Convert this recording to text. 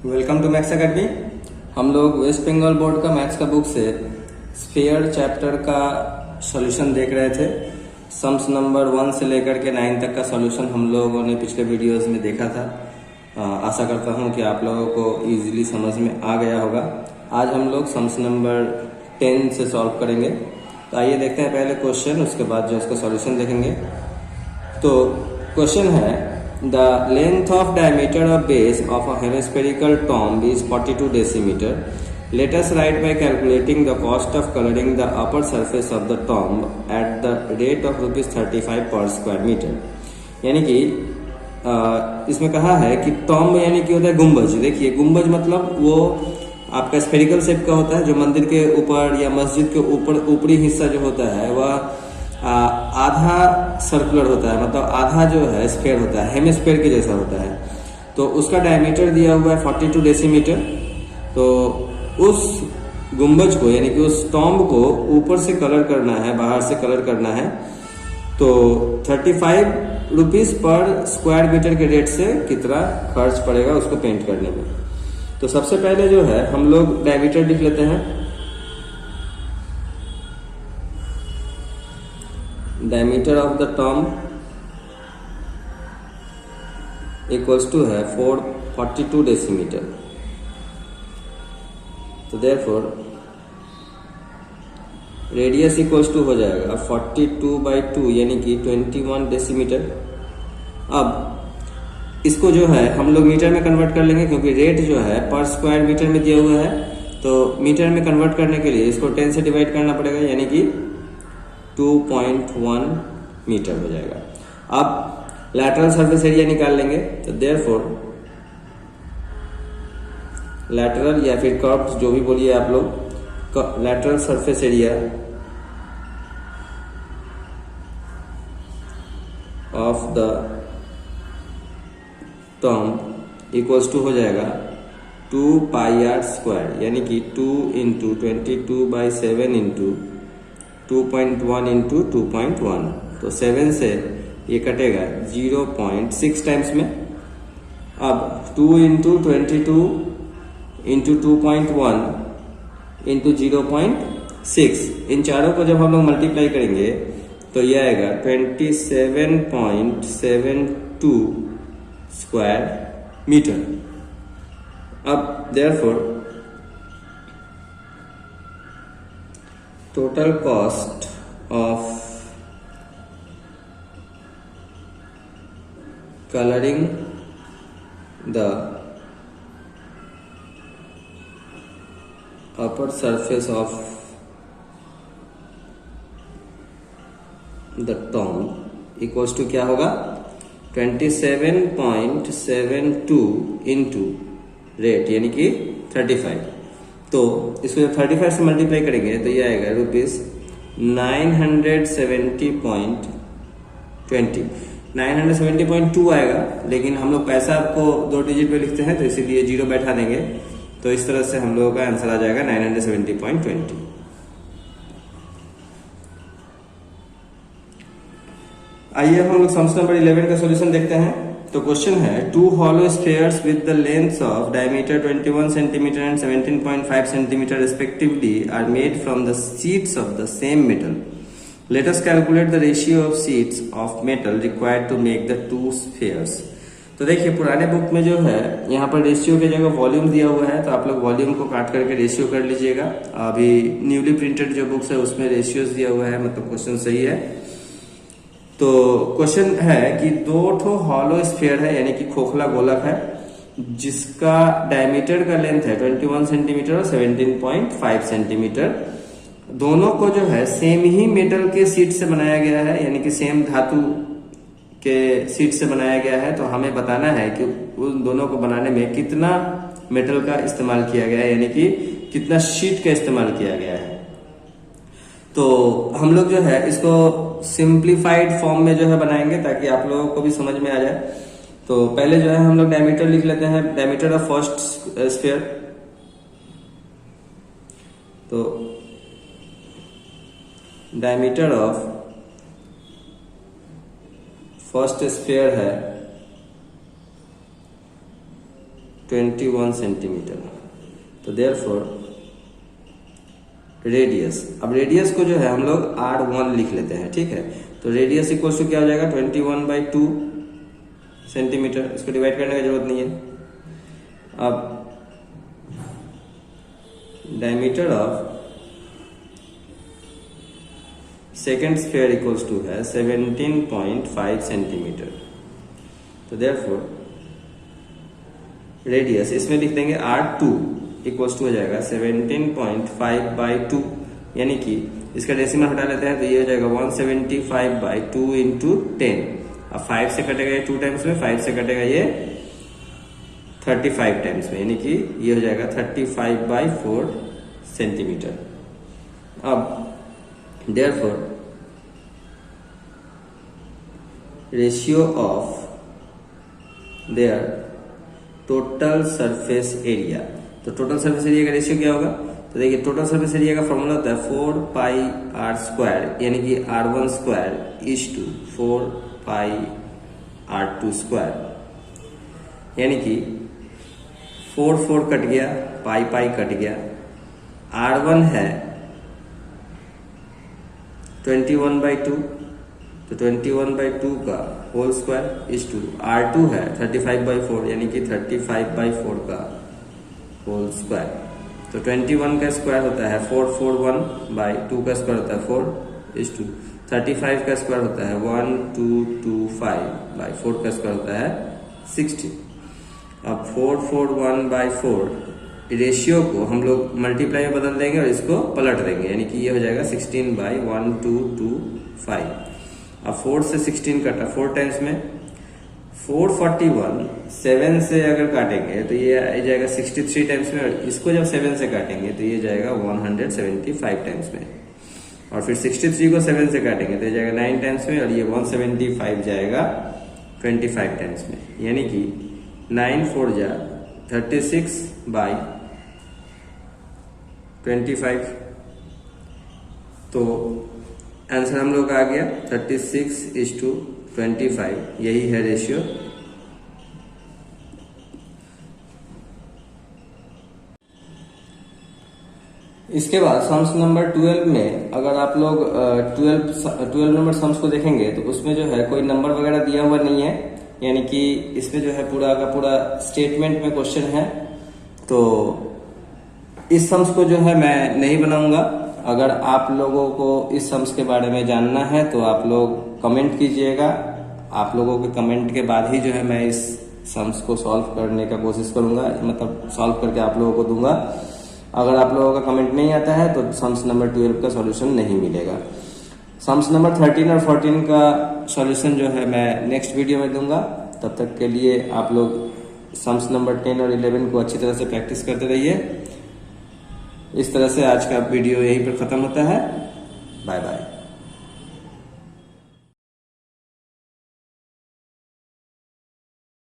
Welcome to maths academy. हम लोग waste Bengal board का मैथ्स का बुक से स्फीयर चैप्टर का सॉल्यूशन देख रहे थे। सम्स नंबर 1 से लेकर के 9 तक का सॉल्यूशन हम लोगों ने पिछले वीडियोस में देखा था। आशा करता हूं कि आप लोगों को इजीली समझ में आ गया होगा। आज हम लोग सम्स नंबर 10 से सॉल्व करेंगे। तो आइए देखते हैं पहले क्वेश्चन, उसके बाद जो उसका सॉल्यूशन देखेंगे। तो क्वेश्चन है, the length of diameter of base of a hemispherical tomb is 42 decimeter. Let us write by calculating the cost of coloring the upper surface of the tomb at the rate of ₹35 per square meter. यानी कि इसमें कहा है कि tomb यानी कि होता है गुम्बज। देखिए गुम्बज मतलब वो आपका स्फेरिकल शेप का होता है, जो मंदिर के ऊपर या मस्जिद के ऊपर ऊपरी हिस्सा जो होता है वह आधा सर्कुलर होता है, मतलब आधा जो है स्फेयर होता है, हेमिस्फेयर के जैसा होता है। तो उसका डायमीटर दिया हुआ है 42 डेसीमीटर। तो उस गुंबज को यानी कि उस टॉम्ब को ऊपर से कलर करना है, बाहर से कलर करना है। तो 35 रुपीज पर स्क्वायर मीटर के रेट से कितना खर्च पड़ेगा उसको पेंट करने में। तो सबसे पहले जो है हम लोग डायमीटर लिख लेते हैं। Diameter of the tomb equals to है 42 डेसीमीटर। तो देयरफॉर रेडियस इक्वल्स टू हो जाएगा 42/2 यानी कि 21 डेसीमीटर। अब इसको जो है हम लोग मीटर में कन्वर्ट कर लेंगे, क्योंकि रेट जो है पर स्क्वायर मीटर में दिया हुआ है। तो मीटर में कन्वर्ट करने के लिए इसको 10 से डिवाइड करना पड़ेगा, यानी कि 2.1 मीटर हो जाएगा। अब लैटरल सरफेस एरिया निकाल लेंगे। तो देयरफॉर लैटरल या फिर कर्व्ड जो भी बोलिए आप लोग, lateral surface area of the tomb equals to हो जाएगा 2πr², यानी कि 2 × 22/7 × 2.1 × 2.1। तो 7 से ये कटेगा 0.6 टाइम्स में। अब 2 × 22 × 2.1 × 0.6, इन चारों को जब हम लोग मल्टीप्लाई करेंगे तो ये आएगा 27.72 स्क्वायर मीटर। अब therefore total cost of coloring the upper surface of the tomb equals to क्या होगा 27.72 into रेट यानी कि 35। तो इसको जब 35 से मल्टीप्लाई करेंगे तो ये आएगा ₹970.20 970.2 आएगा। लेकिन हम लोग पैसा आपको 2 डिजिट पे लिखते हैं तो इसीलिए 0 बैठा देंगे। तो इस तरह से हम लोगों का आंसर आ जाएगा 970.20। आइए हम लोग सम्स नंबर 11 का सॉल्यूशन देखते हैं। तो क्वेश्चन है, 2 hollow spheres with the lengths of diameter 21 cm and 17.5 cm respectively are made from the sheets of the same metal. Let us calculate the ratio of sheets of metal required to make the 2 spheres. तो देखिए पुराने book में जो है यहाँ पर ratio की जगह वॉल्यूम दिया हुआ है, तो आप लोग वॉल्यूम को काट करके रेशियो कर लीजिएगा। अभी न्यूली प्रिंटेड जो बुक्स है उसमें रेशियोज दिया हुआ है, मतलब क्वेश्चन सही है। तो क्वेश्चन है कि 2 हॉलो स्फीयर है, यानी कि खोखला गोलक है, जिसका डायमीटर का लेंथ है 21 सेंटीमीटर और 17.5 सेंटीमीटर। दोनों को जो है सेम ही मेटल के शीट से बनाया गया है, यानी कि सेम धातु के शीट से बनाया गया है। तो हमें बताना है कि उन दोनों को बनाने में कितना मेटल का इस्तेमाल किया गया है, यानी कि कितना शीट का इस्तेमाल किया गया है। तो हम लोग जो है इसको सिंप्लीफाइड फॉर्म में जो है बनाएंगे ताकि आप लोगों को भी समझ में आ जाए। तो पहले जो है हम लोग डायमीटर लिख लेते हैं, डायमीटर ऑफ फर्स्ट स्फीयर। तो डायमीटर ऑफ फर्स्ट स्फीयर है 21 सेंटीमीटर। तो देयरफॉर रेडियस, अब रेडियस को जो है हम लोग R1 लिख लेते हैं, ठीक है। तो रेडियस इक्वल टू क्या हो जाएगा 21/2 सेंटीमीटर। इसको डिवाइड करने की जरूरत नहीं है। अब diameter of second sphere equals to है 17.5 सेंटीमीटर। तो देयरफॉर रेडियस इसमें लिख देंगे R2 इक्वल्स टू हो जाएगा 17.5/2, यानी कि इसका डेसिमल हटा लेते हैं तो ये हो जाएगा 175/2 इंटू 10। अब 5 से कटेगा ये 2 टाइम्स में, 5 से कटेगा ये 35 टाइम्स में, यानी कि ये हो जाएगा 35/4 सेंटीमीटर। अब therefore ratio of their total surface area, तो टोटल सरफेस एरिया का रेशियो क्या होगा? तो देखिए टोटल सरफेस एरिया का फॉर्मूला होता है 4πr², यानी कि R1² इज टू 4πr2², यानी कि 4 कट गया, पाई कट गया। R1 है 21/2, तो 21/2 का whole square is to R2 है 35/4, यानी कि 35/4 का होल स्क्वायर। तो 21 का स्क्वायर होता है 441/2 का स्क्वायर होता है 4 इज टू 35 का स्क्वायर होता है 1225/4 का स्क्वायर होता है 60। अब 441/4 रेशियो को हम लोग मल्टीप्लाई में बदल देंगे और इसको पलट देंगे, यानी कि ये हो जाएगा 16/1225। अब 4 से 16 कटा 4 टाइम्स में 441, 7 से अगर काटेंगे तो ये आ जाएगा 63 टाइम्स में, और इसको जब 7 से काटेंगे तो ये जाएगा 175 टाइम्स में, और फिर 63 को 7 से काटेंगे तो ये जाएगा 9 टाइम्स में, और ये 175 जाएगा 25 टाइम्स में, यानी कि 9 4 जा 36/25। तो आंसर हम लोग का आ गया 36:25, यही है रेशियो। इसके बाद सम्स नंबर 12 में अगर आप लोग 12 नंबर सम्स को देखेंगे तो उसमें जो है कोई नंबर वगैरह दिया हुआ नहीं है, यानी कि इसमें जो है पूरा का पूरा स्टेटमेंट में क्वेश्चन है। तो इस सम्स को जो है मैं नहीं बनाऊंगा। अगर आप लोगों को इस सम्स के बारे में जानना है तो आप लोग कमेंट कीजिएगा। आप लोगों के कमेंट के बाद ही जो है मैं इस सम्स को सॉल्व करने का कोशिश करूंगा, मतलब सॉल्व करके आप लोगों को दूंगा। अगर आप लोगों का कमेंट नहीं आता है तो सम्स नंबर 12 का सॉल्यूशन नहीं मिलेगा। सम्स नंबर 13 और 14 का सॉल्यूशन जो है मैं नेक्स्ट वीडियो में दूंगा। तब तक के लिए आप लोग सम्स नंबर 10 और 11 को अच्छी तरह से प्रैक्टिस करते रहिए। इस तरह से आज का वीडियो यहीं पर खत्म होता है। Bye bye.